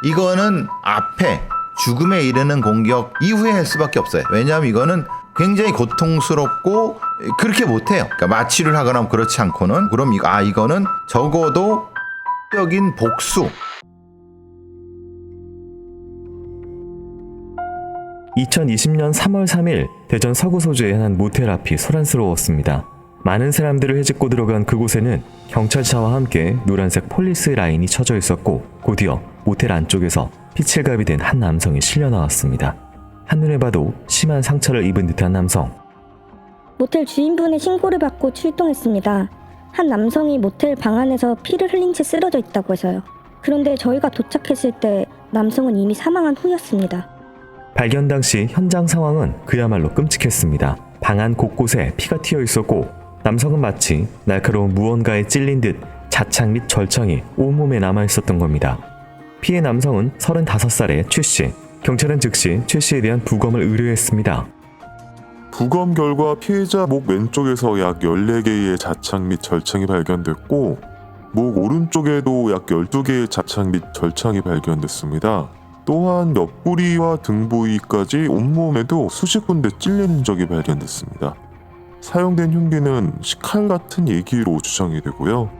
이거는 앞에 죽음에 이르는 공격 이후에 할 수밖에 없어요. 왜냐하면 이거는 굉장히 고통스럽고 그렇게 못해요. 그러니까 마취를 하거나 그렇지 않고는. 그럼 이거는 적어도 적인 복수. 2020년 3월 3일 대전 서구 소재의 한 모텔 앞이 소란스러웠습니다. 많은 사람들을 헤집고 들어간 그곳에는 경찰차와 함께 노란색 폴리스 라인이 쳐져 있었고 곧이어 모텔 안쪽에서 피칠갑이 된 한 남성이 실려 나왔습니다. 한눈에 봐도 심한 상처를 입은 듯한 남성. 모텔 주인분의 신고를 받고 출동했습니다. 한 남성이 모텔 방 안에서 피를 흘린 채 쓰러져 있다고 해서요. 그런데 저희가 도착했을 때 남성은 이미 사망한 후였습니다. 발견 당시 현장 상황은 그야말로 끔찍했습니다. 방 안 곳곳에 피가 튀어 있었고 남성은 마치 날카로운 무언가에 찔린 듯 자창 및 절창이 온몸에 남아 있었던 겁니다. 피해 남성은 35살의 최씨. 경찰은 즉시 최씨에 대한 부검을 의뢰했습니다. 부검 결과 피해자 목 왼쪽에서 약 14개의 자창 및 절창이 발견됐고 목 오른쪽에도 약 12개의 자창 및 절창이 발견됐습니다. 또한 옆구리와 등 부위까지 온몸에도 수십 군데 찔린 흔적이 발견됐습니다. 사용된 흉기는 식칼 같은 예기로 추정이 되고요.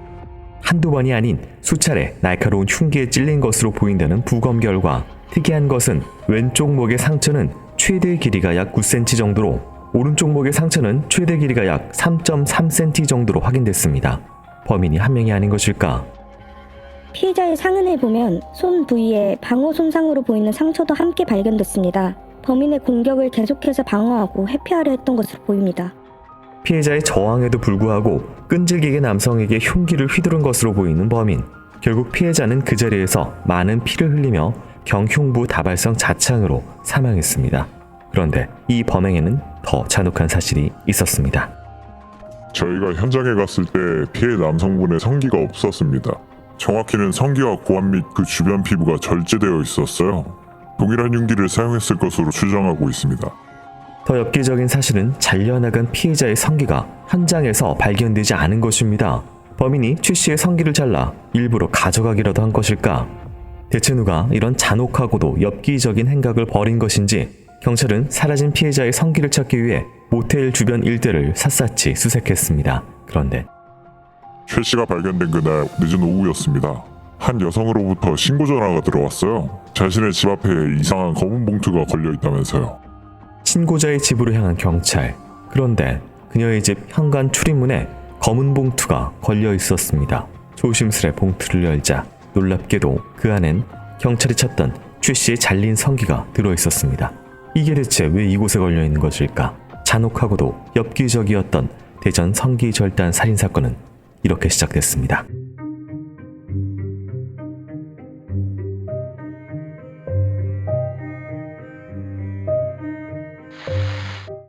한두 번이 아닌 수차례 날카로운 흉기에 찔린 것으로 보인다는 부검 결과 특이한 것은 왼쪽 목의 상처는 최대 길이가 약 9cm 정도로 오른쪽 목의 상처는 최대 길이가 약 3.3cm 정도로 확인됐습니다. 범인이 한 명이 아닌 것일까? 피해자의 상흔을 보면 손 부위에 방어 손상으로 보이는 상처도 함께 발견됐습니다. 범인의 공격을 계속해서 방어하고 회피하려 했던 것으로 보입니다. 피해자의 저항에도 불구하고 끈질기게 남성에게 흉기를 휘두른 것으로 보이는 범인. 결국 피해자는 그 자리에서 많은 피를 흘리며 경흉부 다발성 자창으로 사망했습니다. 그런데 이 범행에는 더 잔혹한 사실이 있었습니다. 저희가 현장에 갔을 때 피해 남성분의 성기가 없었습니다. 정확히는 성기와 고환 및 그 주변 피부가 절제되어 있었어요. 동일한 흉기를 사용했을 것으로 추정하고 있습니다. 더 엽기적인 사실은 잘려나간 피해자의 성기가 현장에서 발견되지 않은 것입니다. 범인이 최 씨의 성기를 잘라 일부러 가져가기라도 한 것일까? 대체 누가 이런 잔혹하고도 엽기적인 행각을 벌인 것인지 경찰은 사라진 피해자의 성기를 찾기 위해 모텔 주변 일대를 샅샅이 수색했습니다. 그런데 최 씨가 발견된 그날 늦은 오후였습니다. 한 여성으로부터 신고 전화가 들어왔어요. 자신의 집 앞에 이상한 검은 봉투가 걸려 있다면서요. 신고자의 집으로 향한 경찰. 그런데 그녀의 집 현관 출입문에 검은 봉투가 걸려 있었습니다. 조심스레 봉투를 열자 놀랍게도 그 안엔 경찰이 찾던 최 씨의 잘린 성기가 들어 있었습니다. 이게 대체 왜 이곳에 걸려 있는 것일까? 잔혹하고도 엽기적이었던 대전 성기 절단 살인 사건은 이렇게 시작됐습니다.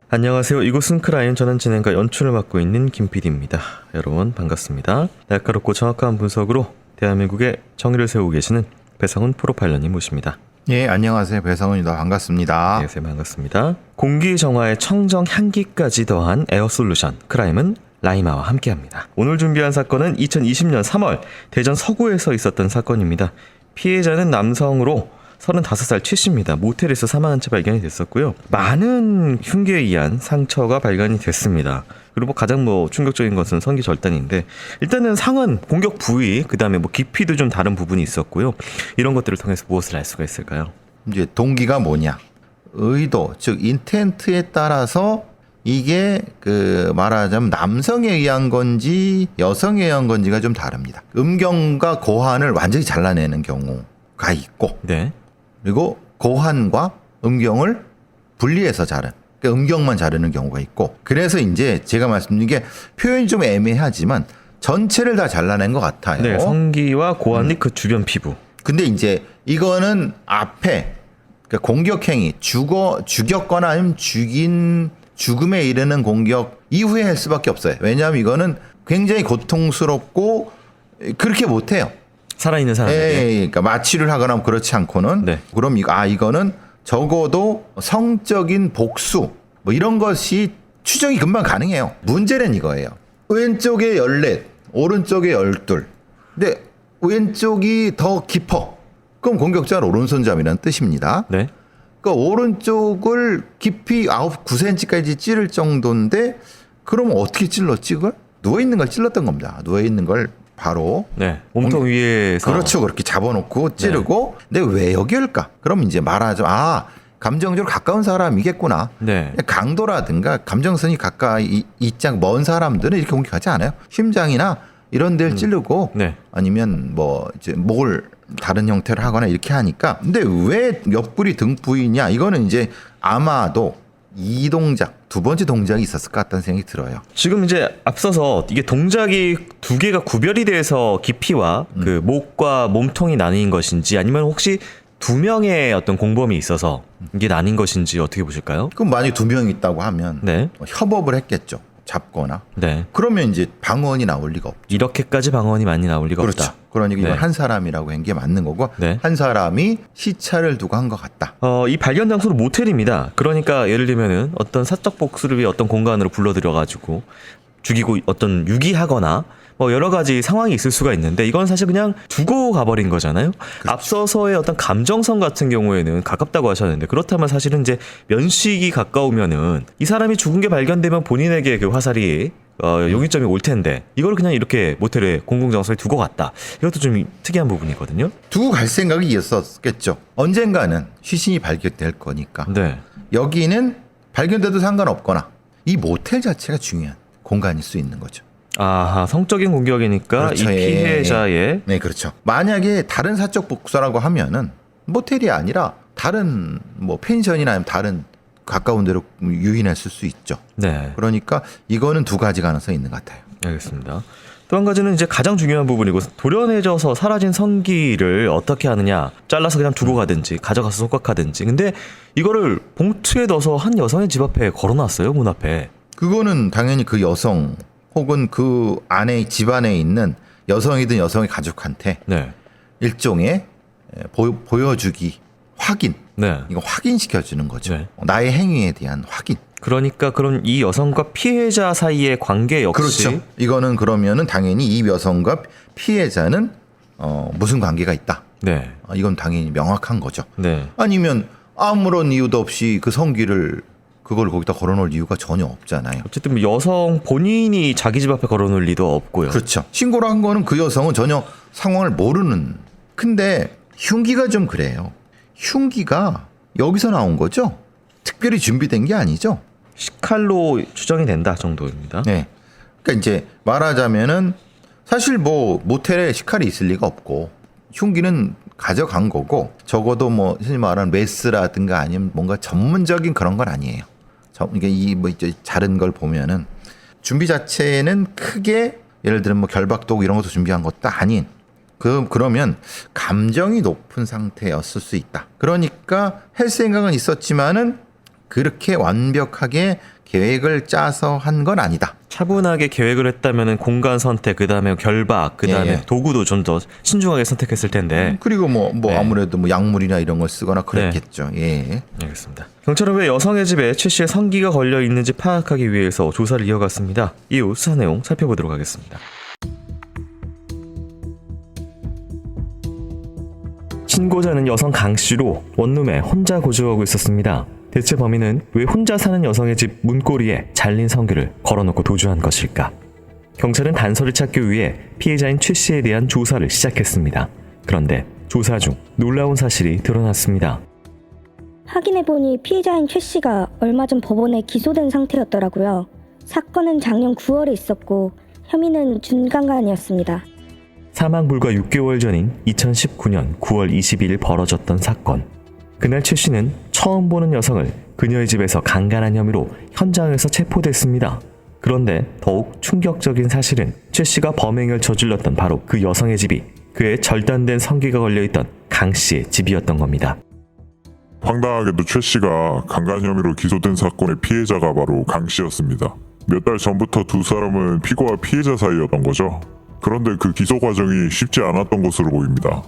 안녕하세요. 이곳은 크라임. 저는 진행과 연출을 맡고 있는 김PD입니다. 여러분 반갑습니다. 날카롭고 정확한 분석으로 대한민국의 정의를 세우고 계시는 배성훈 프로파일러님 모십니다. 예, 안녕하세요. 배성훈입니다. 반갑습니다. 안녕하세요. 반갑습니다. 공기 정화에 청정 향기까지 더한 에어솔루션 크라임은 라이마와 함께합니다. 오늘 준비한 사건은 2020년 3월 대전 서구에서 있었던 사건입니다. 피해자는 남성으로 35살 최 씨입니다. 모텔에서 사망한 채 발견이 됐었고요. 많은 흉기에 의한 상처가 발견이 됐습니다. 그리고 가장 충격적인 것은 성기 절단인데 일단은 상흔, 공격 부위, 그 다음에 깊이도 좀 다른 부분이 있었고요. 이런 것들을 통해서 무엇을 알 수가 있을까요? 이제 동기가 뭐냐? 의도, 즉 인텐트에 따라서 이게 말하자면 남성에 의한 건지 여성에 의한 건지가 좀 다릅니다. 음경과 고환을 완전히 잘라내는 경우가 있고, 네. 그리고 고환과 음경을 분리해서 자른, 그러니까 음경만 자르는 경우가 있고, 그래서 이제 제가 말씀드린 게 표현이 좀 애매하지만 전체를 다 잘라낸 것 같아요. 네, 성기와 고환이 그 주변 피부. 근데 이제 이거는 앞에 그러니까 공격 행위, 죽였거나 아니면 죽음에 이르는 공격 이후에 할 수밖에 없어요. 왜냐하면 이거는 굉장히 고통스럽고 그렇게 못해요. 살아있는 사람에게. 그러니까 마취를 하거나 그렇지 않고는. 네. 그럼 이거는 적어도 성적인 복수 이런 것이 추정이 금방 가능해요. 문제는 이거예요. 왼쪽에 14, 오른쪽에 12. 근데 왼쪽이 더 깊어. 그럼 공격자는 오른손잡이라는 뜻입니다. 네. 그러니까 오른쪽을 깊이 9cm까지 찌를 정도인데 그러면 어떻게 찔렀지 그걸? 누워있는 걸 찔렀던 겁니다. 누워있는 걸 바로 네. 몸통 위에서. 그렇죠. 그렇게 잡아놓고 찌르고 근데 왜 여기일까? 그럼 이제 말하자면 감정적으로 가까운 사람이겠구나. 네. 강도라든가 감정선이 가까이 있장 먼 사람들은 이렇게 공격하지 않아요. 심장이나 이런 데를 찌르고 네. 아니면 뭐 이제 목을 다른 형태로 하거나 이렇게 하니까 근데 왜 옆구리 등 부위냐 이거는 이제 아마도 이 동작 두 번째 동작이 있었을 것 같다는 생각이 들어요. 지금 이제 앞서서 이게 동작이 두 개가 구별이 돼서 깊이와 그 목과 몸통이 나뉜 것인지 아니면 혹시 두 명의 어떤 공범이 있어서 이게 나뉜 것인지 어떻게 보실까요? 그럼 만약 두 명이 있다고 하면 네. 협업을 했겠죠. 잡거나. 네. 그러면 이제 방언이 나올 리가 없죠. 이렇게까지 방언이 많이 나올 리가 그렇죠. 없다. 그러니까 이건 네. 한 사람이라고 한 게 맞는 거고 네. 한 사람이 시차를 두고 한 것 같다. 이 발견 장소는 모텔입니다. 그러니까 예를 들면은 어떤 사적 복수를 위해 어떤 공간으로 불러들여가지고 죽이고 어떤 유기하거나 뭐 여러 가지 상황이 있을 수가 있는데 이건 사실 그냥 두고 가버린 거잖아요. 그렇죠. 앞서서의 어떤 감정선 같은 경우에는 가깝다고 하셨는데 그렇다면 사실은 이제 면식이 가까우면은 이 사람이 죽은 게 발견되면 본인에게 그 화살이 용의점이 올 텐데 이걸 그냥 이렇게 모텔에 공공장소에 두고 갔다. 이것도 좀 특이한 부분이거든요. 두고 갈 생각이 있었겠죠. 언젠가는 시신이 발견될 거니까. 네. 여기는 발견돼도 상관없거나 이 모텔 자체가 중요한 공간일 수 있는 거죠. 아하, 성적인 공격이니까 그렇죠. 이 피해자의 네, 그렇죠. 만약에 다른 사적 복수라고 하면은 모텔이 아니라 다른 뭐 펜션이나 아니면 다른 가까운 데로 유인했을 수 있죠. 네. 그러니까 이거는 두 가지 가능성이 있는 것 같아요. 알겠습니다. 또 한 가지는 이제 가장 중요한 부분이고 도련해져서 사라진 성기를 어떻게 하느냐 잘라서 그냥 두고 가든지 가져가서 속박하든지 근데 이거를 봉투에 넣어서 한 여성의 집 앞에 걸어놨어요. 문 앞에. 그거는 당연히 그 여성 혹은 그 안에 집 안에 있는 여성이든 여성의 가족한테 네. 일종의 보여주기 확인 네. 이거 확인시켜주는 거죠. 네. 나의 행위에 대한 확인. 그러니까 그런 이 여성과 피해자 사이의 관계 역시 그렇죠. 이거는 그러면은 당연히 이 여성과 피해자는 무슨 관계가 있다. 네. 이건 당연히 명확한 거죠. 네. 아니면 아무런 이유도 없이 그 성기를 그걸 거기다 걸어놓을 이유가 전혀 없잖아요. 어쨌든 뭐 여성 본인이 자기 집 앞에 걸어놓을 리도 없고요. 그렇죠. 신고를 한 거는 그 여성은 전혀 상황을 모르는. 근데 흉기가 좀 그래요. 흉기가 여기서 나온 거죠. 특별히 준비된 게 아니죠. 식칼로 추정이 된다 정도입니다. 네. 그러니까 이제 말하자면은 사실 뭐 모텔에 식칼이 있을 리가 없고 흉기는 가져간 거고 적어도 뭐 흔히 말하는 메스라든가 아니면 뭔가 전문적인 그런 건 아니에요. 이게 이 뭐 이제 자른 걸 보면은 준비 자체는 크게 예를 들면 뭐 결박도구 이런 것도 준비한 것도 아닌 그러면 감정이 높은 상태였을 수 있다. 그러니까 할 생각은 있었지만은 그렇게 완벽하게 계획을 짜서 한 건 아니다. 차분하게 계획을 했다면은 공간 선택, 그다음에 결박, 그다음에 예. 도구도 좀 더 신중하게 선택했을 텐데. 그리고 뭐 네. 아무래도 뭐 약물이나 이런 걸 쓰거나 그랬겠죠. 예. 알겠습니다. 경찰은 왜 여성의 집에 최 씨의 성기가 걸려 있는지 파악하기 위해서 조사를 이어갔습니다. 이후 수사 내용 살펴보도록 하겠습니다. 신고자는 여성 강 씨로 원룸에 혼자 거주하고 있었습니다. 대체 범인은 왜 혼자 사는 여성의 집 문고리에 잘린 성기를 걸어놓고 도주한 것일까? 경찰은 단서를 찾기 위해 피해자인 최 씨에 대한 조사를 시작했습니다. 그런데 조사 중 놀라운 사실이 드러났습니다. 확인해보니 피해자인 최 씨가 얼마 전 법원에 기소된 상태였더라고요. 사건은 작년 9월에 있었고 혐의는 준강간이었습니다. 사망 불과 6개월 전인 2019년 9월 22일 벌어졌던 사건. 그날 최 씨는 처음 보는 여성을 그녀의 집에서 강간한 혐의로 현장에서 체포됐습니다. 그런데 더욱 충격적인 사실은 최 씨가 범행을 저질렀던 바로 그 여성의 집이 그의 절단된 성기가 걸려있던 강 씨의 집이었던 겁니다. 황당하게도 최 씨가 강간 혐의로 기소된 사건의 피해자가 바로 강 씨였습니다. 몇 달 전부터 두 사람은 피고와 피해자 사이였던 거죠. 그런데 그 기소 과정이 쉽지 않았던 것으로 보입니다.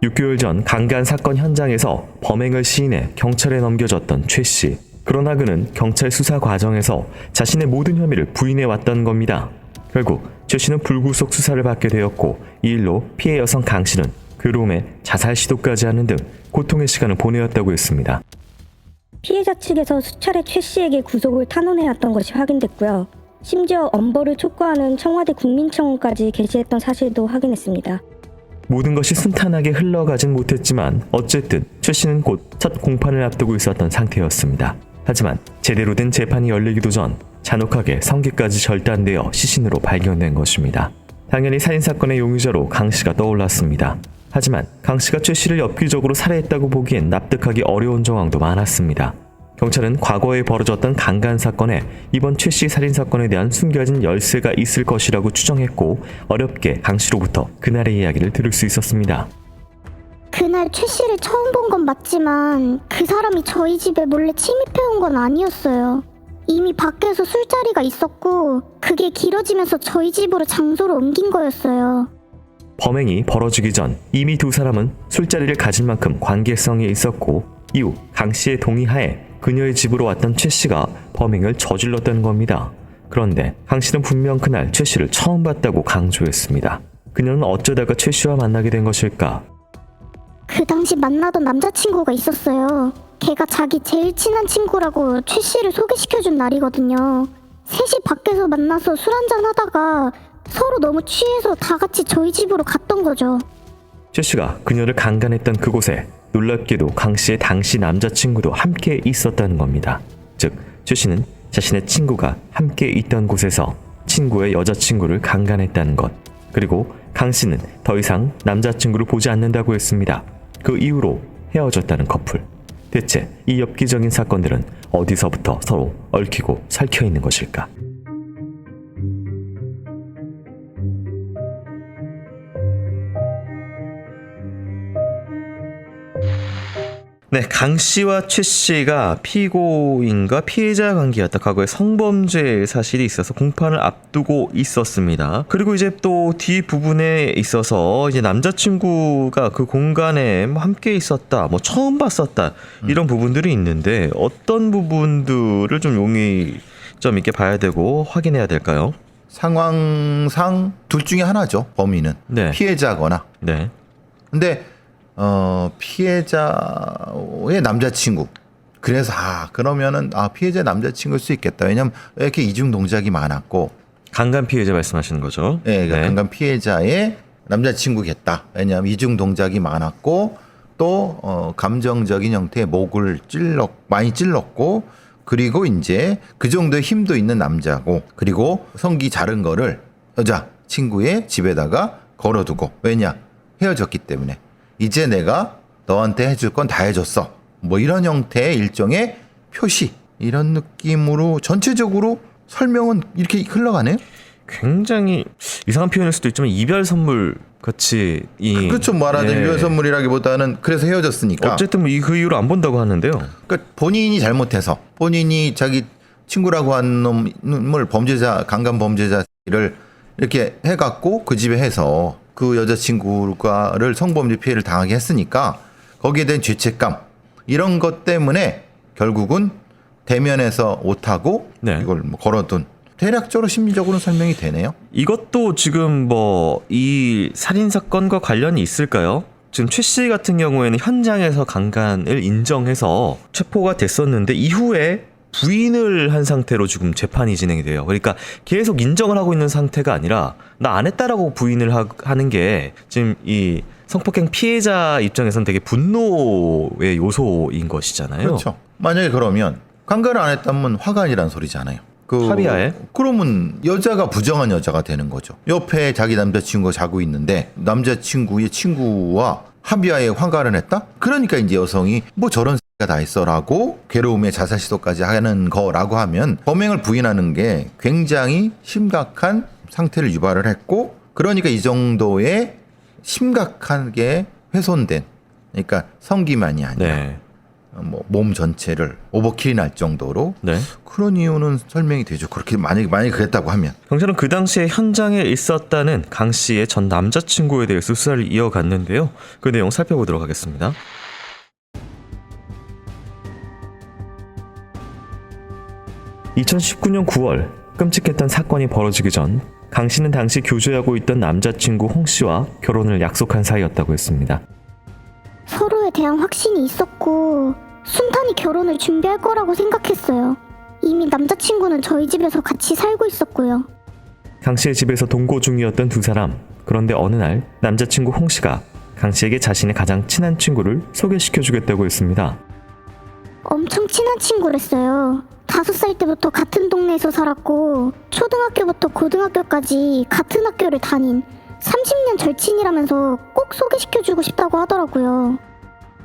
6개월 전 강간 사건 현장에서 범행을 시인해 경찰에 넘겨졌던 최 씨. 그러나 그는 경찰 수사 과정에서 자신의 모든 혐의를 부인해 왔던 겁니다. 결국 최 씨는 불구속 수사를 받게 되었고 이 일로 피해 여성 강 씨는 괴로움에 자살 시도까지 하는 등 고통의 시간을 보내었다고 했습니다. 피해자 측에서 수차례 최 씨에게 구속을 탄원해왔던 것이 확인됐고요. 심지어 엄벌을 촉구하는 청와대 국민청원까지 게시했던 사실도 확인했습니다. 모든 것이 순탄하게 흘러가진 못했지만 어쨌든 최 씨는 곧 첫 공판을 앞두고 있었던 상태였습니다. 하지만 제대로 된 재판이 열리기도 전 잔혹하게 성기까지 절단되어 시신으로 발견된 것입니다. 당연히 살인사건의 용의자로 강 씨가 떠올랐습니다. 하지만 강 씨가 최 씨를 엽기적으로 살해했다고 보기엔 납득하기 어려운 정황도 많았습니다. 경찰은 과거에 벌어졌던 강간 사건에 이번 최 씨 살인 사건에 대한 숨겨진 열쇠가 있을 것이라고 추정했고 어렵게 강 씨로부터 그날의 이야기를 들을 수 있었습니다. 그날 최 씨를 처음 본 건 맞지만 그 사람이 저희 집에 몰래 침입해온 건 아니었어요. 이미 밖에서 술자리가 있었고 그게 길어지면서 저희 집으로 장소를 옮긴 거였어요. 범행이 벌어지기 전 이미 두 사람은 술자리를 가질 만큼 관계성이 있었고 이후 강 씨의 동의하에 그녀의 집으로 왔던 최 씨가 범행을 저질렀다는 겁니다. 그런데 강 씨는 분명 그날 최 씨를 처음 봤다고 강조했습니다. 그녀는 어쩌다가 최 씨와 만나게 된 것일까? 그 당시 만나던 남자친구가 있었어요. 걔가 자기 제일 친한 친구라고 최 씨를 소개시켜준 날이거든요. 셋이 밖에서 만나서 술 한잔 하다가 서로 너무 취해서 다 같이 저희 집으로 갔던 거죠. 최 씨가 그녀를 강간했던 그곳에 놀랍게도 강 씨의 당시 남자친구도 함께 있었다는 겁니다. 즉, 최 씨는 자신의 친구가 함께 있던 곳에서 친구의 여자친구를 강간했다는 것. 그리고 강 씨는 더 이상 남자친구를 보지 않는다고 했습니다. 그 이후로 헤어졌다는 커플. 대체 이 엽기적인 사건들은 어디서부터 서로 얽히고 설켜 있는 것일까? 네, 강 씨와 최 씨가 피고인과 피해자 관계였다. 과거에 성범죄 사실이 있어서 공판을 앞두고 있었습니다. 그리고 이제 또 뒤 부분에 있어서 이제 남자친구가 그 공간에 함께 있었다, 뭐 처음 봤었다 이런 부분들이 있는데 어떤 부분들을 좀 용의점 있게 봐야 되고 확인해야 될까요? 상황상 둘 중에 하나죠. 범인은 네. 피해자거나. 네. 근데 피해자의 남자친구. 그래서 그러면은 피해자 남자친구일 수 있겠다. 왜냐면 왜 이렇게 이중 동작이 많았고. 강간 피해자 말씀하시는 거죠? 네, 그러니까 강간 피해자의 남자친구겠다. 왜냐하면 이중 동작이 많았고 또 감정적인 형태의 목을 많이 찔렀고 그리고 이제 그 정도의 힘도 있는 남자고 그리고 성기 자른 거를 여자 친구의 집에다가 걸어두고 왜냐 헤어졌기 때문에 이제 내가 너한테 해줄 건 다 해줬어. 뭐 이런 형태의 일종의 표시 이런 느낌으로 전체적으로 설명은 이렇게 흘러가네요. 굉장히 이상한 표현일 수도 있지만 이별 선물 같이 그렇죠. 말하자면 이별 선물이라기보다는 그래서 헤어졌으니까. 어쨌든 그 이후로 안 본다고 하는데요. 그러니까 본인이 잘못해서 본인이 자기 친구라고 한 놈을 강간 범죄자를 이렇게 해갖고 그 집에 해서 그 여자친구를 성범죄 피해를 당하게 했으니까 거기에 대한 죄책감 이런 것 때문에 결국은 대면에서 옷하고 이걸 뭐 걸어둔 대략적으로 심리적으로 설명이 되네요. 이것도 지금 뭐 이 살인 사건과 관련이 있을까요? 지금 최 씨 같은 경우에는 현장에서 강간을 인정해서 체포가 됐었는데 이후에 부인을 한 상태로 지금 재판이 진행이 돼요. 그러니까 계속 인정을 하고 있는 상태가 아니라 나 안 했다라고 부인을 하는 게 지금 이 성폭행 피해자 입장에서는 되게 분노의 요소인 것이잖아요. 그렇죠. 만약에 그러면 강간을 안 했다면 화간이란 소리잖아요. 합의하에? 그러면 여자가 부정한 여자가 되는 거죠. 옆에 자기 남자친구가 자고 있는데 남자친구의 친구와 합의하에 화간을 했다? 그러니까 이제 여성이 뭐 저런 X가 다 있어라고 괴로움에 자살 시도까지 하는 거라고 하면 범행을 부인하는 게 굉장히 심각한 상태를 유발을 했고 그러니까 이 정도의 심각하게 훼손된 그러니까 성기만이 아니라 뭐 몸 전체를 오버킬이 날 정도로 그런 이유는 설명이 되죠. 그렇게 만약에 그랬다고 하면 경찰은 그 당시에 현장에 있었다는 강 씨의 전 남자친구에 대해서 수사를 이어갔는데요. 그 내용 살펴보도록 하겠습니다. 2019년 9월 끔찍했던 사건이 벌어지기 전 강 씨는 당시 교제하고 있던 남자친구 홍 씨와 결혼을 약속한 사이였다고 했습니다. 서로에 대한 확신이 있었고 순탄히 결혼을 준비할 거라고 생각했어요. 이미 남자친구는 저희 집에서 같이 살고 있었고요. 강 씨의 집에서 동거 중이었던 두 사람. 그런데 어느 날 남자친구 홍 씨가 강 씨에게 자신의 가장 친한 친구를 소개시켜주겠다고 했습니다. 엄청 친한 친구랬어요. 5살 때부터 같은 동네에서 살았고 초등학교부터 고등학교까지 같은 학교를 다닌 30년 절친이라면서 꼭 소개시켜주고 싶다고 하더라고요.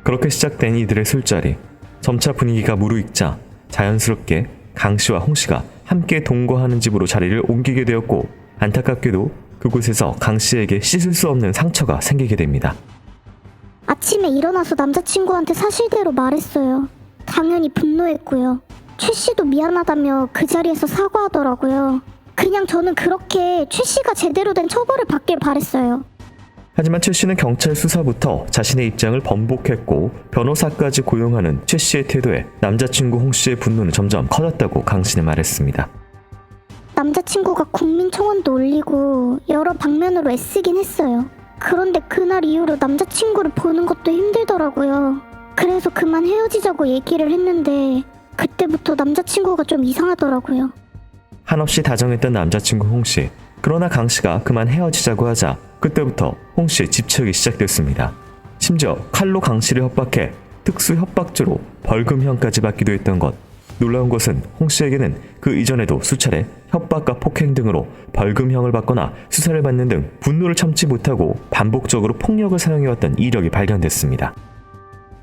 그렇게 시작된 이들의 술자리. 점차 분위기가 무르익자 자연스럽게 강 씨와 홍 씨가 함께 동거하는 집으로 자리를 옮기게 되었고 안타깝게도 그곳에서 강 씨에게 씻을 수 없는 상처가 생기게 됩니다. 아침에 일어나서 남자친구한테 사실대로 말했어요. 당연히 분노했고요. 최 씨도 미안하다며 그 자리에서 사과하더라고요. 그냥 저는 그렇게 최 씨가 제대로 된 처벌을 받길 바랬어요. 하지만 최 씨는 경찰 수사부터 자신의 입장을 번복했고 변호사까지 고용하는 최 씨의 태도에 남자친구 홍 씨의 분노는 점점 커졌다고 강 씨는 말했습니다. 남자친구가 국민청원도 올리고 여러 방면으로 애쓰긴 했어요. 그런데 그날 이후로 남자친구를 보는 것도 힘들더라고요. 그래서 그만 헤어지자고 얘기를 했는데 그때부터 남자친구가 좀 이상하더라고요. 한없이 다정했던 남자친구 홍 씨. 그러나 강 씨가 그만 헤어지자고 하자 그때부터 홍 씨의 집착이 시작됐습니다. 심지어 칼로 강 씨를 협박해 특수 협박죄로 벌금형까지 받기도 했던 것. 놀라운 것은 홍 씨에게는 그 이전에도 수차례 협박과 폭행 등으로 벌금형을 받거나 수사를 받는 등 분노를 참지 못하고 반복적으로 폭력을 사용해왔던 이력이 발견됐습니다.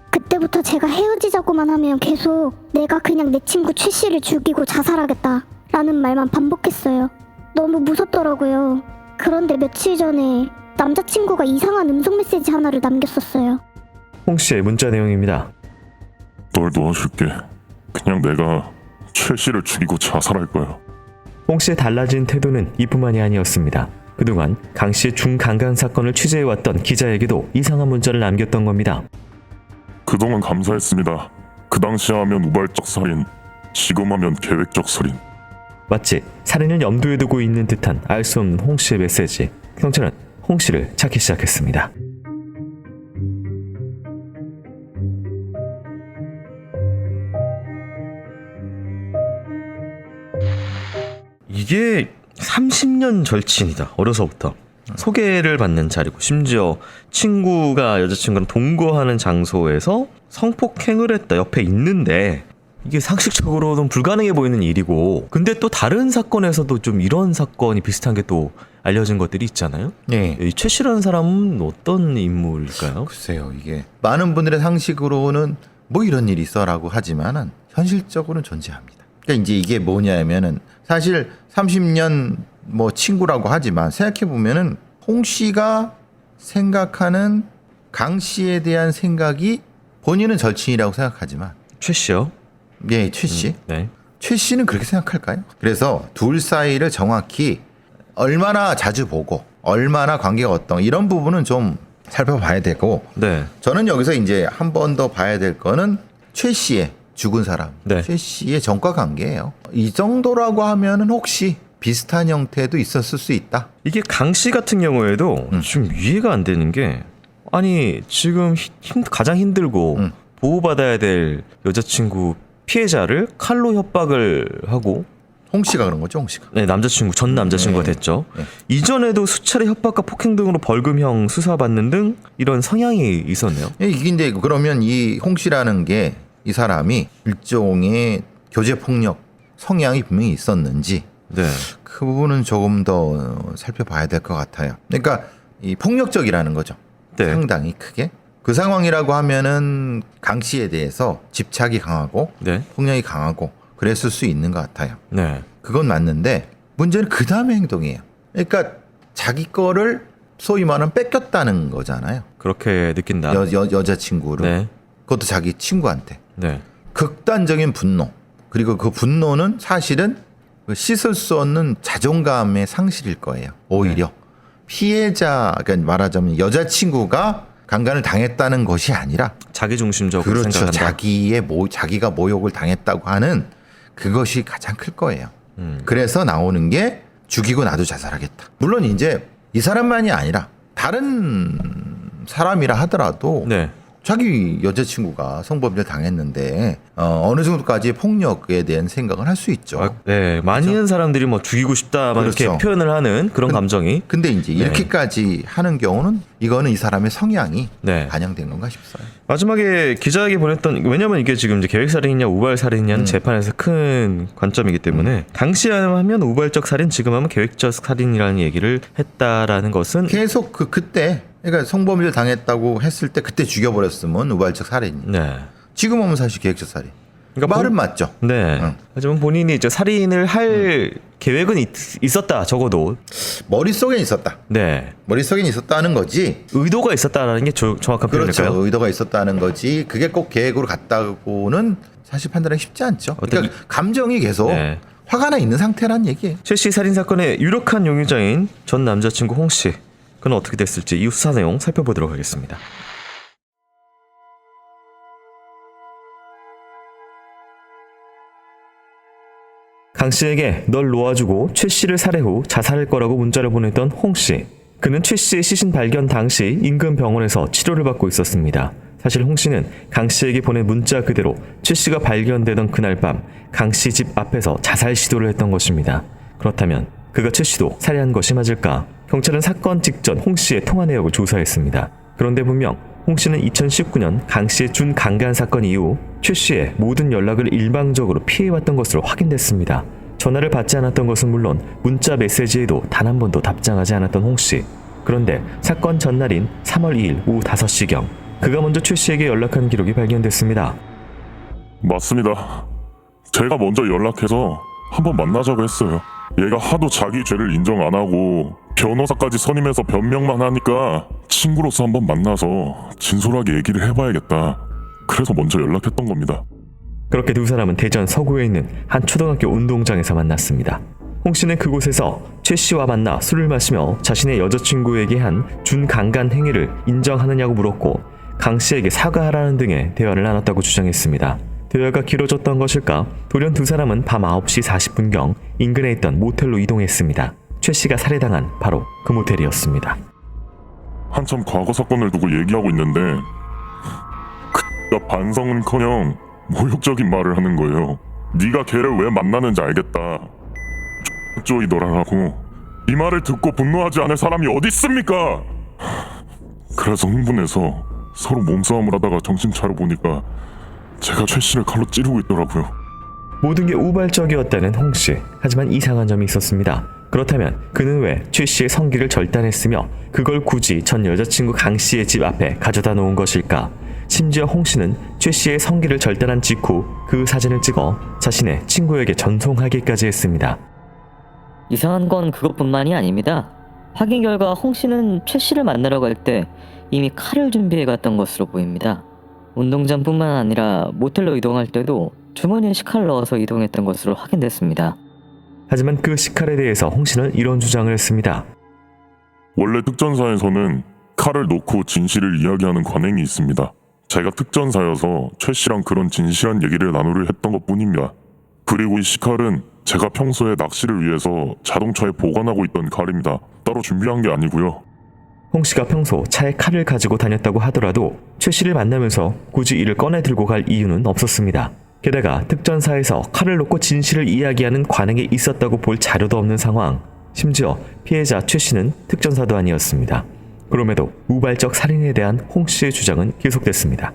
그때부터 제가 헤어지자고만 하면 계속 내가 그냥 내 친구 최 씨를 죽이고 자살하겠다 라는 말만 반복했어요. 너무 무섭더라고요. 그런데 며칠 전에 남자친구가 이상한 음성 메시지 하나를 남겼었어요. 홍 씨의 문자 내용입니다. 널 도와줄게. 그냥 내가 최 씨를 죽이고 자살할 거야. 홍 씨의 달라진 태도는 이뿐만이 아니었습니다. 그동안 강 씨의 중강간 사건을 취재해왔던 기자에게도 이상한 문자를 남겼던 겁니다. 그동안 감사했습니다. 그 당시 하면 우발적 살인, 지금 하면 계획적 살인. 마치 살인을 염두에 두고 있는 듯한 알 수 없는 홍 씨의 메시지. 경찰은 홍 씨를 찾기 시작했습니다. 이게 30년 절친이다. 어려서부터. 소개를 받는 자리고 심지어 친구가 여자친구랑 동거하는 장소에서 성폭행을 했다. 옆에 있는데 이게 상식적으로는 불가능해 보이는 일이고 근데 또 다른 사건에서도 좀 이런 사건이 비슷한 게 또 알려진 것들이 있잖아요. 네. 이 최 씨라는 사람은 어떤 인물일까요? 글쎄요, 이게 많은 분들의 상식으로는 뭐 이런 일이 있어라고 하지만은 현실적으로는 존재합니다. 그러니까 이제 이게 뭐냐면은 사실 30년 뭐 친구라고 하지만 생각해 보면은 홍 씨가 생각하는 강 씨에 대한 생각이 본인은 절친이라고 생각하지만 최 씨요? 예, 최 씨. 네. 최 씨는 그렇게 생각할까요? 그래서 둘 사이를 정확히 얼마나 자주 보고 얼마나 관계가 어떤 이런 부분은 좀 살펴봐야 되고 네. 저는 여기서 이제 한 번 더 봐야 될 거는 최 씨의 죽은 사람, 네. 최 씨의 전과 관계예요. 이 정도라고 하면은 혹시 비슷한 형태도 있었을 수 있다. 이게 강 씨 같은 경우에도 좀 이해가 안 되는 게 아니 지금 가장 힘들고 보호받아야 될 여자친구 피해자를 칼로 협박을 하고 홍 씨가 그런 거죠, 홍 씨가. 네, 남자친구 전 남자친구가 네. 됐죠. 네. 이전에도 수차례 협박과 폭행 등으로 벌금형 수사받는 등 이런 성향이 있었네요. 예, 이게 근데 그러면 이 홍 씨라는 게 이 사람이 일종의 교제 폭력 성향이 분명히 있었는지 네. 그 부분은 조금 더 살펴봐야 될 것 같아요. 그러니까 이 폭력적이라는 거죠. 네. 상당히 크게. 그 상황이라고 하면은 강 씨에 대해서 집착이 강하고 네. 폭력이 강하고 그랬을 수 있는 것 같아요. 네. 그건 맞는데 문제는 그 다음의 행동이에요. 그러니까 자기 거를 소위 말하면 뺏겼다는 거잖아요. 그렇게 느낀다. 여자친구를. 네. 그것도 자기 친구한테. 네. 극단적인 분노. 그리고 그 분노는 사실은 씻을 수 없는 자존감의 상실일 거예요. 오히려. 피해자, 그러니까 말하자면 여자친구가 강간을 당했다는 것이 아니라 자기 중심적으로 그렇죠. 생각한다. 자기가 모욕을 당했다고 하는 그것이 가장 클 거예요. 그래서 나오는 게 죽이고 나도 자살하겠다. 물론 이제 이 사람만이 아니라 다른 사람이라 하더라도 네. 자기 여자친구가 성범죄 당했는데 어느 정도까지 폭력에 대한 생각을 할 수 있죠. 네. 많은 사람들이 뭐 죽이고 싶다 막 이렇게 그렇죠. 표현을 하는 그런 감정이. 근데 이제 네. 이렇게까지 하는 경우는 이거는 이 사람의 성향이 네. 반영된 건가 싶어요. 마지막에 기자에게 보냈던, 왜냐면 이게 지금 이제 계획살인이냐 우발살인이냐는 재판에서 큰 관점이기 때문에 당시 하면 우발적 살인, 지금 하면 계획적 살인이라는 얘기를 했다라는 것은 계속 그때 그러니까 성범죄 당했다고 했을 때 그때 죽여버렸으면 우발적 살인이. 네. 지금 하면 사실 계획적 살인. 그러니까 말은 맞죠. 네. 응. 하지만 본인이 이제 살인을 할 계획은 있었다, 적어도. 머릿속에 있었다. 네. 머릿속에 있었다는 거지. 의도가 있었다라는 게 정확한 그렇죠. 표현일까요? 의도가 있었다는 거지. 그게 꼭 계획으로 갔다고는 사실 판단하기 쉽지 않죠. 그러니까 감정이 계속 네. 화가 나 있는 상태란 얘기예요. 최 씨 살인 사건의 유력한 용의자인 전 남자친구 홍 씨. 그는 어떻게 됐을지 이후 수사 내용 살펴보도록 하겠습니다. 강 씨에게 널 놓아주고 최 씨를 살해 후 자살할 거라고 문자를 보냈던 홍 씨. 그는 최 씨의 시신 발견 당시 인근 병원에서 치료를 받고 있었습니다. 사실 홍 씨는 강 씨에게 보낸 문자 그대로 최 씨가 발견되던 그날 밤 강 씨 집 앞에서 자살 시도를 했던 것입니다. 그렇다면 그가 최 씨도 살해한 것이 맞을까? 경찰은 사건 직전 홍 씨의 통화 내역을 조사했습니다. 그런데 분명 홍 씨는 2019년 강 씨의 준강간 사건 이후 최 씨의 모든 연락을 일방적으로 피해왔던 것으로 확인됐습니다. 전화를 받지 않았던 것은 물론 문자 메시지에도 단 한 번도 답장하지 않았던 홍 씨. 그런데 사건 전날인 3월 2일 오후 5시경 그가 먼저 최 씨에게 연락한 기록이 발견됐습니다. 맞습니다. 제가 먼저 연락해서 한번 만나자고 했어요. 얘가 하도 자기 죄를 인정 안 하고 변호사까지 선임해서 변명만 하니까 친구로서 한번 만나서 진솔하게 얘기를 해봐야겠다. 그래서 먼저 연락했던 겁니다. 그렇게 두 사람은 대전 서구에 있는 한 초등학교 운동장에서 만났습니다. 홍 씨는 그곳에서 최 씨와 만나 술을 마시며 자신의 여자친구에게 한 준강간 행위를 인정하느냐고 물었고 강 씨에게 사과하라는 등의 대화를 나눴다고 주장했습니다. 대화가 길어졌던 것일까? 돌연 두 사람은 밤 9시 40분경 인근에 있던 모텔로 이동했습니다. 최 씨가 살해당한 바로 그 모텔이었습니다. 한참 과거 사건을 두고 얘기하고 있는데 그가 반성은커녕 모욕적인 말을 하는 거예요. 네가 걔를 왜 만나는지 알겠다. 쪼이더라라고. 이 말을 듣고 분노하지 않을 사람이 어디 있습니까? 그래서 흥분해서 서로 몸싸움을 하다가 정신 차려보니까 제가 최 씨를 칼로 찌르고 있더라고요. 모든 게 우발적이었다는 홍 씨. 하지만 이상한 점이 있었습니다. 그렇다면 그는 왜 최 씨의 성기를 절단했으며 그걸 굳이 전 여자친구 강 씨의 집 앞에 가져다 놓은 것일까? 심지어 홍 씨는 최 씨의 성기를 절단한 직후 그 사진을 찍어 자신의 친구에게 전송하기까지 했습니다. 이상한 건 그것뿐만이 아닙니다. 확인 결과 홍 씨는 최 씨를 만나러 갈 때 이미 칼을 준비해 갔던 것으로 보입니다. 운동장뿐만 아니라 모텔로 이동할 때도 주머니에 식칼을 넣어서 이동했던 것으로 확인됐습니다. 하지만 그 식칼에 대해서 홍 씨는 이런 주장을 했습니다. 원래 특전사에서는 칼을 놓고 진실을 이야기하는 관행이 있습니다. 제가 특전사여서 최 씨랑 그런 진실한 얘기를 나누려 했던 것뿐입니다. 그리고 이 식칼은 제가 평소에 낚시를 위해서 자동차에 보관하고 있던 칼입니다. 따로 준비한 게 아니고요. 홍 씨가 평소 차에 칼을 가지고 다녔다고 하더라도 최 씨를 만나면서 굳이 이를 꺼내 들고 갈 이유는 없었습니다. 게다가 특전사에서 칼을 놓고 진실을 이야기하는 관행이 있었다고 볼 자료도 없는 상황. 심지어 피해자 최 씨는 특전사도 아니었습니다. 그럼에도 우발적 살인에 대한 홍 씨의 주장은 계속됐습니다.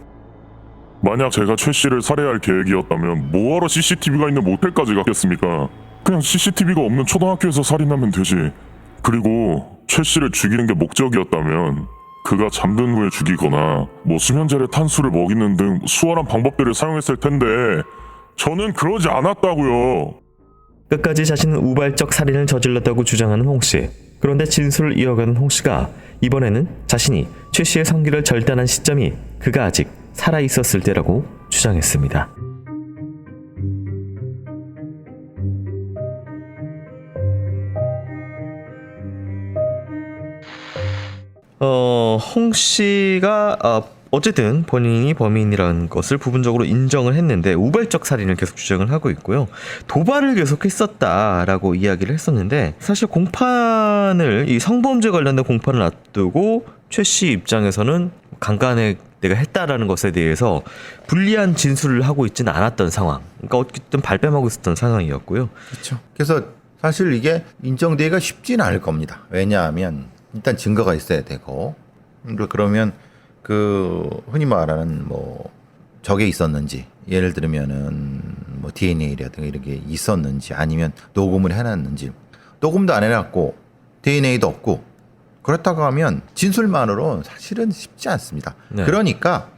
만약 제가 최 씨를 살해할 계획이었다면 뭐하러 CCTV가 있는 모텔까지 갔겠습니까? 그냥 CCTV가 없는 초등학교에서 살인하면 되지. 그리고 최 씨를 죽이는 게 목적이었다면 그가 잠든 후에 죽이거나 뭐 수면제를 탄수를 먹이는 등 수월한 방법들을 사용했을 텐데 저는 그러지 않았다고요. 끝까지 자신은 우발적 살인을 저질렀다고 주장하는 홍 씨. 그런데 진술을 이어가는 홍 씨가 이번에는 자신이 최 씨의 성기를 절단한 시점이 그가 아직 살아있었을 때라고 주장했습니다. 홍 씨가 어쨌든 본인이 범인이라는 것을 부분적으로 인정을 했는데 우발적 살인을 계속 주장을 하고 있고요. 도발을 계속했었다라고 이야기를 했었는데 사실 공판을 이 성범죄 관련된 공판을 앞두고 최 씨 입장에서는 강간에 내가 했다라는 것에 대해서 불리한 진술을 하고 있지는 않았던 상황. 그러니까 어쨌든 발뺌하고 있었던 상황이었고요. 그렇죠. 그래서 사실 이게 인정되기가 쉽지는 않을 겁니다. 왜냐하면 일단 증거가 있어야 되고 그러면 그 흔히 말하는 뭐 저게 있었는지 예를 들면은 뭐 DNA라든가 이런 게 있었는지 아니면 녹음을 해놨는지 녹음도 안 해놨고 DNA도 없고 그렇다고 하면 진술만으로 사실은 쉽지 않습니다. 네. 그러니까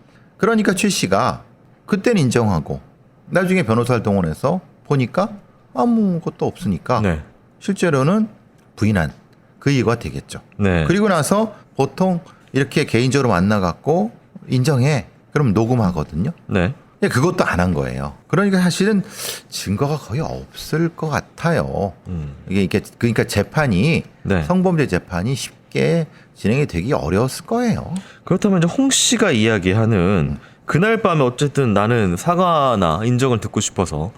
최 씨가 그때는 인정하고 나중에 변호사를 동원해서 보니까 아무것도 없으니까 네. 실제로는 부인한 그 이유가 되겠죠. 네. 그리고 나서 보통 이렇게 개인적으로 만나갖고 인정해. 그럼 녹음하거든요. 네. 근데 그것도 안 한 거예요. 그러니까 사실은 증거가 거의 없을 것 같아요. 이게 그러니까 재판이 네. 성범죄 재판이 쉽게 진행이 되기 어려웠을 거예요. 그렇다면 이제 홍 씨가 이야기하는 그날 밤에 어쨌든 나는 사과나 인정을 듣고 싶어서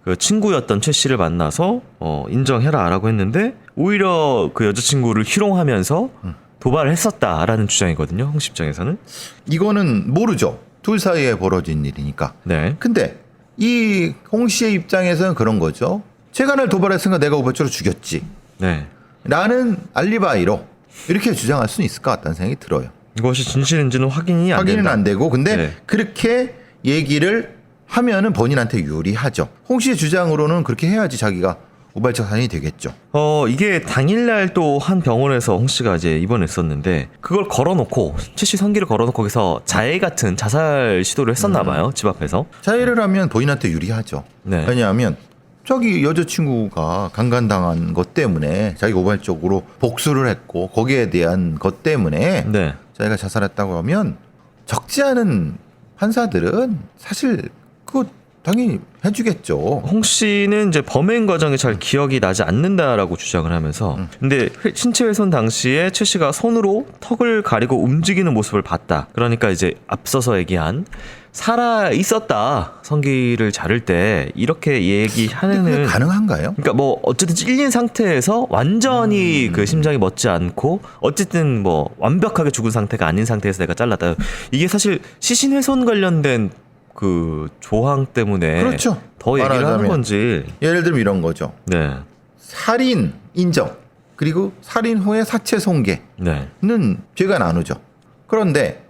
그 친구였던 최 씨를 만나서 인정해라라고 했는데 오히려 그 여자친구를 희롱하면서 도발을 했었다라는 주장이거든요. 홍 씨 입장에서는. 이거는 모르죠. 둘 사이에 벌어진 일이니까. 네. 근데 이 홍 씨의 입장에서는 그런 거죠. 제가 날 도발했으니까 내가 우발적으로 죽였지. 네. 나는 알리바이로 이렇게 주장할 수는 있을 것 같다는 생각이 들어요. 이것이 진실인지는 확인이 안 확인은 된다. 안 되고 근데 네. 그렇게 얘기를 하면은 본인한테 유리하죠. 홍 씨의 주장으로는 그렇게 해야지 자기가 우발적 살인이 되겠죠. 이게 당일날 또 한 병원에서 홍 씨가 이제 입원했었는데 그걸 걸어놓고 최 씨 성기를 걸어놓고 거기서 자해 같은 자살 시도를 했었나 봐요. 집 앞에서. 자해를 하면 본인한테 유리하죠. 네. 왜냐하면 저기 여자친구가 강간당한 것 때문에 자기가 우발적으로 복수를 했고 거기에 대한 것 때문에 네. 자기가 자살했다고 하면 적지 않은 판사들은 사실 그거 당연히 해주겠죠. 홍 씨는 이제 범행 과정이 잘 기억이 나지 않는다라고 주장을 하면서 근데 신체 훼손 당시에 최 씨가 손으로 턱을 가리고 움직이는 모습을 봤다. 그러니까 이제 앞서서 얘기한 살아 있었다. 성기를 자를 때 이렇게 근데 그게 얘기하는 가능한가요? 그러니까 뭐 어쨌든 찔린 상태에서 완전히 그 심장이 멎지 않고 어쨌든 뭐 완벽하게 죽은 상태가 아닌 상태에서 내가 잘랐다. 이게 사실 시신 훼손 관련된 그 조항 때문에 그렇죠. 더 얘기를 하는 말하자면 건지. 예를 들면 이런 거죠. 네. 살인 인정 그리고 살인 후에 사체 손괴는 네. 죄가 나누죠. 그런데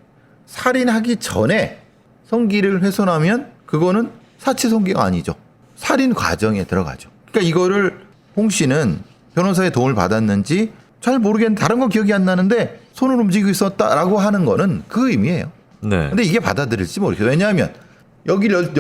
살인하기 전에 성기를 훼손하면 그거는 사체 손괴가 아니죠. 살인 과정에 들어가죠. 그러니까 이거를 홍 씨는 변호사의 도움을 받았는지 잘 모르겠는데 다른 건 기억이 안 나는데 손을 움직이고 있었다라고 하는 거는 그 의미예요. 네. 근데 이게 받아들일지 모르겠어요. 왜냐하면 여기를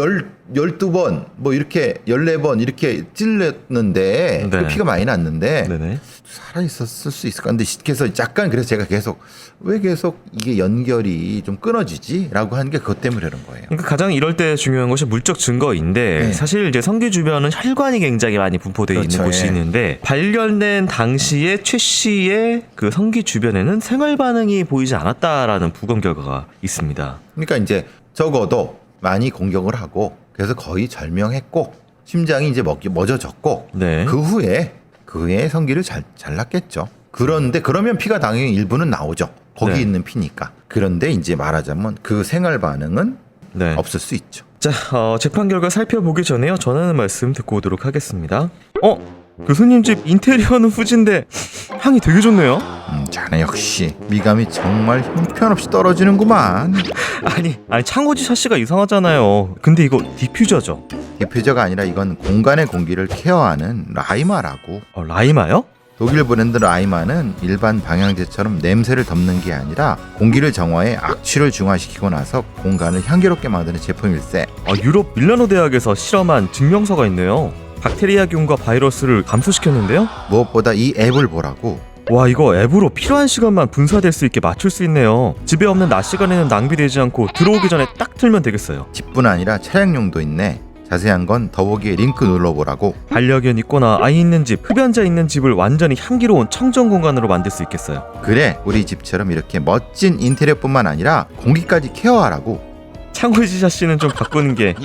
12번 뭐 이렇게 14번 이렇게 찔렀는데 네. 그 피가 많이 났는데 네네. 살아 있었을 수 있을까? 근데 그래서 약간 그래서 제가 계속 왜 계속 이게 연결이 좀 끊어지지라고 하는 게 그것 때문에 그런 거예요. 그러니까 가장 이럴 때 중요한 것이 물적 증거인데 네. 사실 이제 성기 주변은 혈관이 굉장히 많이 분포되어 그렇죠. 있는 곳이 예. 있는데 발견된 당시에 최 씨의 그 성기 주변에는 생활 반응이 보이지 않았다라는 부검 결과가 있습니다. 그러니까 이제 적어도 많이 공격을 하고 그래서 거의 절명했고 심장이 이제 멎어졌고 네. 그 후에 성기를 잘랐겠죠. 그런데 그러면 피가 당연히 일부는 나오죠. 거기 네. 있는 피니까. 그런데 이제 말하자면 그 생활 반응은 네. 없을 수 있죠. 자, 재판 결과 살펴보기 전에요. 전하는 말씀 듣고 오도록 하겠습니다. 교수님 집 인테리어는 후진데 향이 되게 좋네요. 자네 역시 미감이 정말 형편없이 떨어지는구만. 아니 창호지 샤시가 이상하잖아요. 근데 이거 디퓨저죠? 디퓨저가 아니라 이건 공간의 공기를 케어하는 라이마라고. 라이마요? 독일 브랜드 라이마는 일반 방향제처럼 냄새를 덮는 게 아니라 공기를 정화해 악취를 중화시키고 나서 공간을 향기롭게 만드는 제품일세. 유럽 밀라노 대학에서 실험한 증명서가 있네요. 박테리아균과 바이러스를 감소시켰는데요. 무엇보다 이 앱을 보라고. 와, 이거 앱으로 필요한 시간만 분사될 수 있게 맞출 수 있네요. 집에 없는 낮 시간에는 낭비되지 않고 들어오기 전에 딱 틀면 되겠어요. 집뿐 아니라 차량용도 있네. 자세한 건 더보기에 링크 눌러보라고. 반려견 있거나 아이 있는 집, 흡연자 있는 집을 완전히 향기로운 청정 공간으로 만들 수 있겠어요. 그래, 우리 집처럼 이렇게 멋진 인테리어뿐만 아니라 공기까지 케어하라고. 창호지 샤씨는 좀 바꾸는 게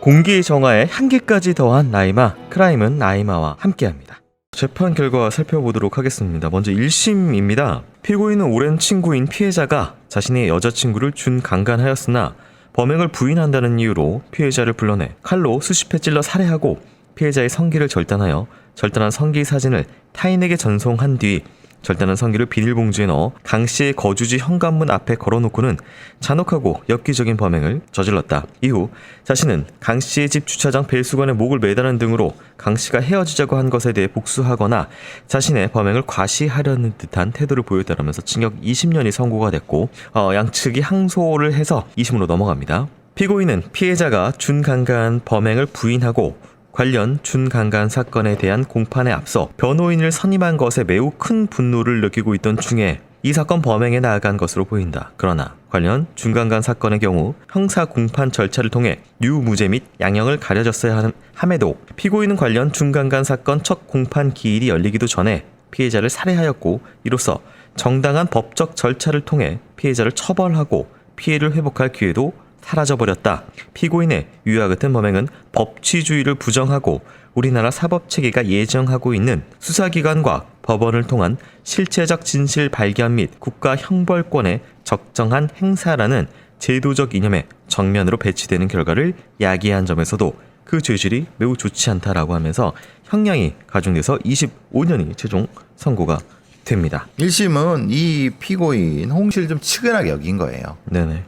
공기 정화에 향기까지 더한 라이마, 크라임은 라이마와 함께합니다. 재판 결과 살펴보도록 하겠습니다. 먼저 1심입니다. 피고인은 오랜 친구인 피해자가 자신의 여자친구를 준강간하였으나 범행을 부인한다는 이유로 피해자를 불러내 칼로 수십 회 찔러 살해하고 피해자의 성기를 절단하여 절단한 성기 사진을 타인에게 전송한 뒤 절단한 성기를 비닐봉지에 넣어 강 씨의 거주지 현관문 앞에 걸어놓고는 잔혹하고 엽기적인 범행을 저질렀다. 이후 자신은 강 씨의 집 주차장 벨수건에 목을 매다는 등으로 강 씨가 헤어지자고 한 것에 대해 복수하거나 자신의 범행을 과시하려는 듯한 태도를 보였다면서 징역 20년이 선고가 됐고 양측이 항소를 해서 2심으로 넘어갑니다. 피고인은 피해자가 준강간 범행을 부인하고 관련 준강간 사건에 대한 공판에 앞서 변호인을 선임한 것에 매우 큰 분노를 느끼고 있던 중에 이 사건 범행에 나아간 것으로 보인다. 그러나 관련 준강간 사건의 경우 형사 공판 절차를 통해 유무죄 및 양형을 가려졌어야 함에도 피고인은 관련 준강간 사건 첫 공판 기일이 열리기도 전에 피해자를 살해하였고 이로써 정당한 법적 절차를 통해 피해자를 처벌하고 피해를 회복할 기회도 사라져버렸다. 피고인의 유아 같은 범행은 법치주의를 부정하고 우리나라 사법체계가 예정하고 있는 수사기관과 법원을 통한 실체적 진실 발견 및 국가 형벌권의 적정한 행사라는 제도적 이념에 정면으로 배치되는 결과를 야기한 점에서도 그 죄질이 매우 좋지 않다라고 하면서 형량이 가중돼서 25년이 최종 선고가 됩니다. 1심은 이 피고인 홍씨를 좀 측은하게 여긴 거예요. 네네.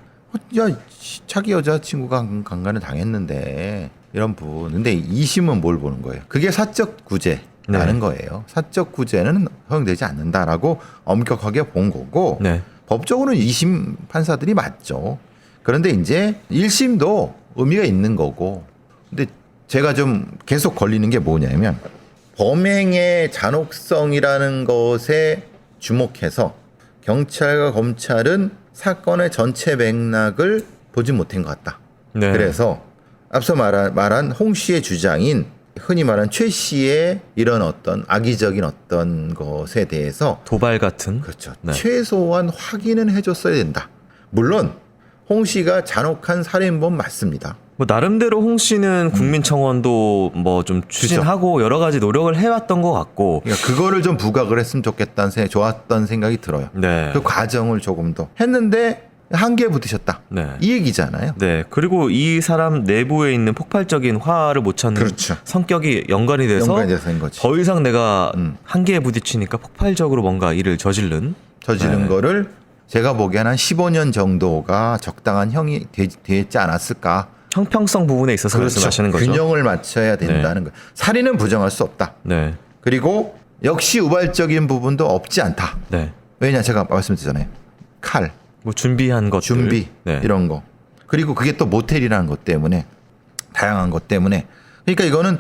야, 자기 여자친구가 강간을 당했는데 이런 분. 근데 2심은 뭘 보는 거예요? 그게 사적 구제라는 거예요. 사적 구제는 허용되지 않는다라고 엄격하게 본 거고 네. 법적으로는 2심 판사들이 맞죠. 그런데 이제 1심도 의미가 있는 거고. 근데 제가 좀 계속 걸리는 게 뭐냐면 범행의 잔혹성이라는 것에 주목해서 경찰과 검찰은 사건의 전체 맥락을 보지 못한 것 같다. 네. 그래서 앞서 말한 홍 씨의 주장인 흔히 말하는 최 씨의 이런 어떤 악의적인 어떤 것에 대해서 도발 같은. 그렇죠. 네. 최소한 확인은 해줬어야 된다. 물론 홍 씨가 잔혹한 살인범 맞습니다. 뭐 나름대로 홍 씨는 국민청원도 뭐 좀 추진하고 여러 가지 노력을 해왔던 것 같고. 그러니까 그거를 좀 부각을 했으면 좋겠다는 좋았던 생각이 들어요. 네. 그 과정을 조금 더 했는데 한계에 부딪혔다. 네. 이 얘기잖아요. 네. 그리고 이 사람 내부에 있는 폭발적인 화를 못 찾는 그렇죠. 성격이 연관이 돼서 연관돼서인 거지. 더 이상 내가 한계에 부딪히니까 폭발적으로 뭔가 일을 저지른 네. 거를 제가 보기에는 한 15년 정도가 적당한 형이 되지 않았을까. 형평성 부분에 있어서 말씀하시는 거죠. 균형을 맞춰야 된다는 거예요. 살인은 부정할 수 없다. 네. 그리고 역시 우발적인 부분도 없지 않다. 네. 왜냐 제가 말씀드렸잖아요. 칼, 뭐 준비한 것들. 준비 네. 이런 거. 그리고 그게 또 모텔이라는 것 때문에 다양한 것 때문에 그러니까 이거는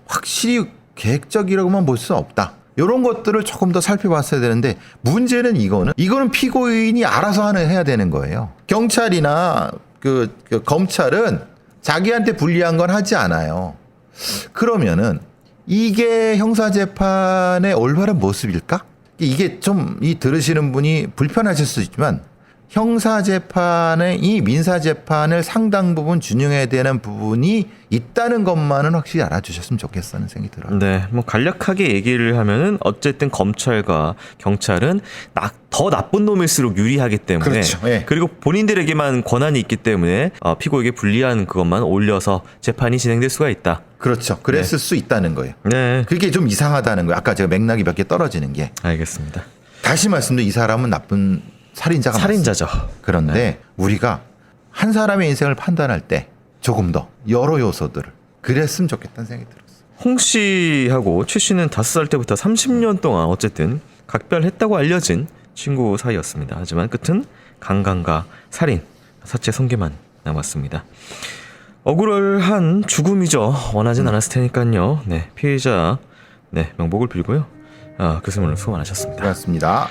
확실히 계획적이라고만 볼 수 없다. 이런 것들을 조금 더 살펴봤어야 되는데 문제는 이거는 피고인이 알아서 해야 되는 거예요. 경찰이나 그 검찰은 자기한테 불리한 건 하지 않아요. 그러면은 이게 형사재판의 올바른 모습일까? 이게 좀 들으시는 분이 불편하실 수 있지만 형사재판의 이 민사재판을 상당 부분 준용해야 되는 부분이 있다는 것만은 확실히 알아주셨으면 좋겠다는 생각이 들어요. 네, 뭐 간략하게 얘기를 하면은 어쨌든 검찰과 경찰은 더 나쁜 놈일수록 유리하기 때문에 그렇죠. 예. 그리고 본인들에게만 권한이 있기 때문에 피고에게 불리한 그것만 올려서 재판이 진행될 수가 있다. 그렇죠. 그랬을 수 있다는 거예요. 네, 그게 좀 이상하다는 거예요. 아까 제가 맥락이 몇 개 떨어지는 게. 알겠습니다. 다시 말씀드려 이 사람은 나쁜 살인자가 살인자죠. 맞습니다. 그런데 우리가 한 사람의 인생을 판단할 때 조금 더 여러 요소들을 그랬으면 좋겠다는 생각이 들었어요. 홍 씨하고 최 씨는 5살 때부터 30년 동안 어쨌든 각별했다고 알려진 친구 사이였습니다. 하지만 끝은 강간과 살인, 사체 성계만 남았습니다. 억울한 죽음이죠. 원하진 않았을 테니까요. 네, 피해자 명복을 빌고요. 교수님 오늘 수고 많으셨습니다. 고맙습니다.